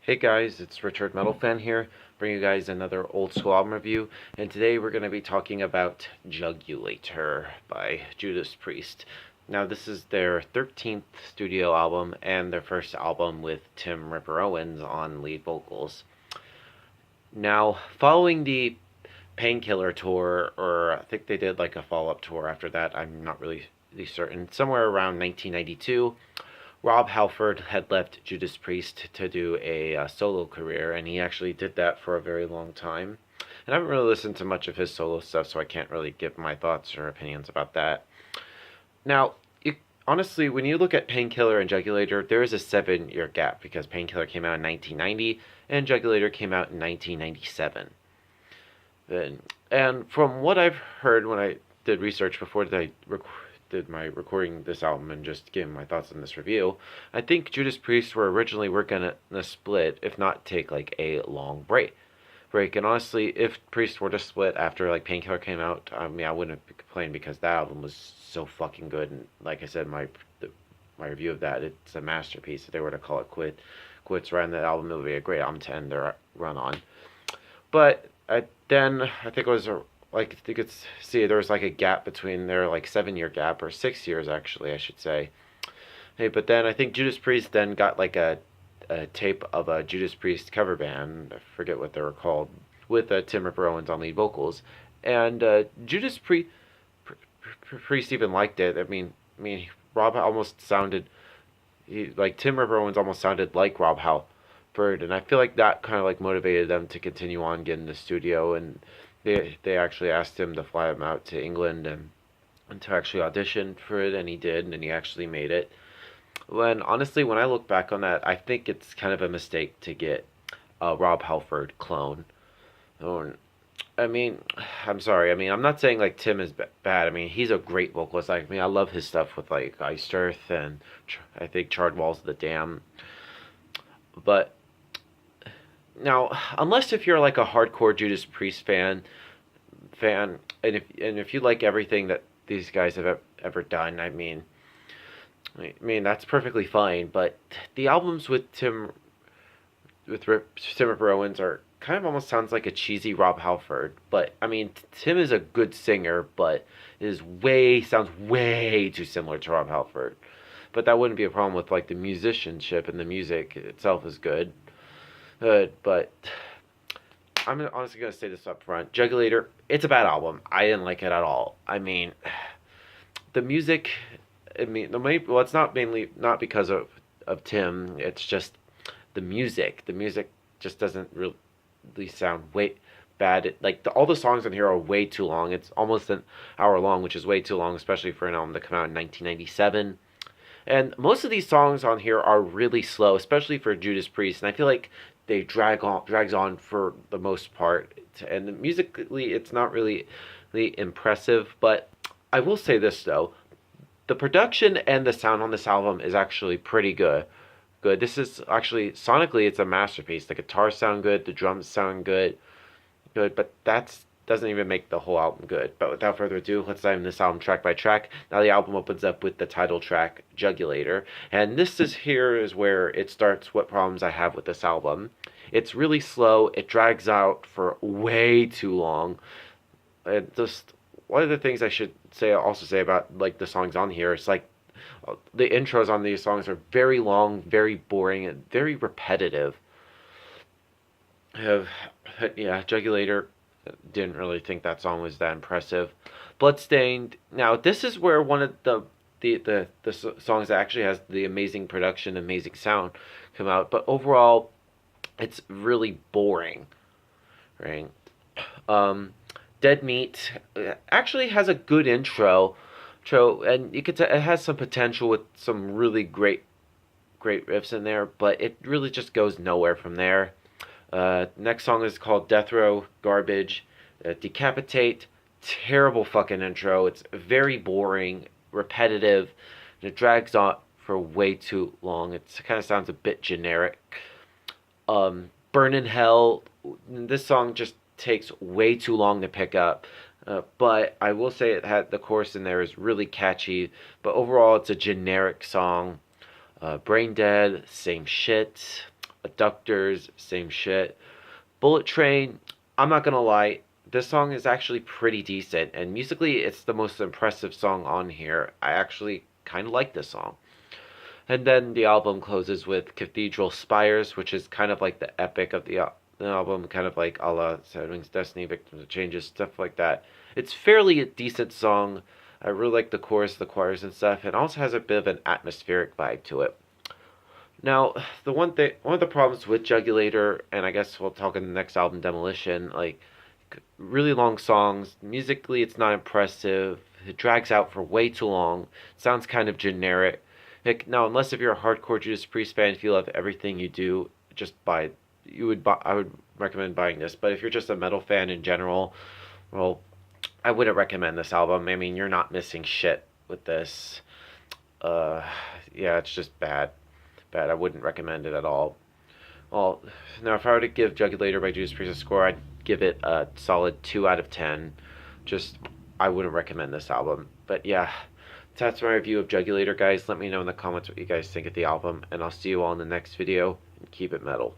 Hey guys, it's Richard Metal Fan here, bringing you guys another old school album review, and today we're going to be talking about Jugulator by Judas Priest. Now, this is their 13th studio album and their first album with Tim Ripper Owens on lead vocals. Now, following the Painkiller tour, or I think they did like a follow-up tour after that, I'm not really certain, somewhere around 1992, Rob Halford had left Judas Priest to do a solo career, and he actually did that for a very long time. And I haven't really listened to much of his solo stuff, so I can't really give my thoughts or opinions about that. Now, honestly, when you look at Painkiller and Jugulator, there is a 7-year gap because Painkiller came out in 1990 and Jugulator came out in 1997. And from what I've heard when I did research before I did my recording this album and just giving my thoughts on this review, I think Judas Priest were gonna split, if not take like a long break. And honestly, if Priest were to split after like Painkiller came out, I mean, I wouldn't have complained because that album was so fucking good. And like I said, my review of that, it's a masterpiece. If they were to call it quits right on that album, it would be a great album to end their run on. But then I think it was like you could see there was like a gap between their like 7-year gap, or 6 years actually, I should say. Hey, but then I think Judas Priest then got like a tape of a Judas Priest cover band. I forget what they were called, with Tim Ripper Owens on lead vocals, and Priest even liked it. I mean, Rob almost sounded like Tim Ripper Owens almost sounded like Rob Halford, and I feel like that kind of like motivated them to continue on getting the studio, and they actually asked him to fly him out to England and to actually audition for it, and he did, and he actually made it. When honestly, when I look back on that, I think it's kind of a mistake to get a Rob Halford clone. Or, I mean, I'm sorry. I mean, I'm not saying like Tim is bad. I mean, he's a great vocalist. Like, I mean, I love his stuff with like Iced Earth and I think Charred Walls of the Dam. But now, unless if you're like a hardcore Judas Priest fan, and if you like everything that these guys have ever done, I mean that's perfectly fine. But the albums with Tim Ripper Owens are kind of almost sounds like a cheesy Rob Halford. But I mean, Tim is a good singer, but sounds way too similar to Rob Halford. But that wouldn't be a problem with like the musicianship, and the music itself is good. But I'm honestly gonna say this up front. Jugulator, it's a bad album. I didn't like it at all. I mean, the music. I mean, well, it's not because of Tim. It's just the music. The music just doesn't really sound way bad. All the songs on here are way too long. It's almost an hour long, which is way too long, especially for an album that came out in 1997. And most of these songs on here are really slow, especially for Judas Priest. And I feel like they drags on for the most part. And musically, it's not really impressive. But I will say this though, the production and the sound on this album is actually pretty good. This is actually sonically, it's a masterpiece. The guitars sound good, the drums sound good, but that doesn't even make the whole album good. But without further ado, let's dive into this album track by track. Now the album opens up with the title track, Jugulator, and here is where it starts what problems I have with this album. It's really slow, it drags out for way too long. And just one of the things I should also say about like the songs on here, it's like the intros on these songs are very long, very boring, and very repetitive. Yeah, Jugulator, didn't really think that song was that impressive. Bloodstained. Now this is where one of the songs that actually has the amazing production, amazing sound come out. But overall, it's really boring, right? Dead Meat actually has a good intro, and you could tell it has some potential with some really great riffs in there, but it really just goes nowhere from there. Next song is called Death Row Garbage. Decapitate, terrible fucking intro. It's very boring, repetitive, and it drags on for way too long. It kind of sounds a bit generic. Burn in Hell, this song just takes way too long to pick up. But I will say the chorus in there is really catchy, but overall it's a generic song. Brain Dead, same shit. Adductors, same shit. Bullet Train, I'm not gonna lie, this song is actually pretty decent, and musically, it's the most impressive song on here. I actually kind of like this song. And then the album closes with Cathedral Spires, which is kind of like the epic of the album, kind of like a la Sad Wings Destiny, Victims of Changes, stuff like that. It's fairly a decent song. I really like the chorus, the choirs, and stuff. It also has a bit of an atmospheric vibe to it. Now, one of the problems with Jugulator, and I guess we'll talk in the next album, Demolition, like really long songs. Musically, it's not impressive. It drags out for way too long. It sounds kind of generic. Like, now, unless if you're a hardcore Judas Priest fan, if you love everything you do, just buy. I would recommend buying this. But if you're just a metal fan in general, well, I wouldn't recommend this album. I mean, you're not missing shit with this. Uh, yeah, it's just bad. Bad. I wouldn't recommend it at all. Well, now if I were to give Jugulator by Judas Priest a score, I'd give it a solid 2 out of 10. Just, I wouldn't recommend this album. But yeah, that's my review of Jugulator, guys. Let me know in the comments what you guys think of the album, and I'll see you all in the next video, and keep it metal.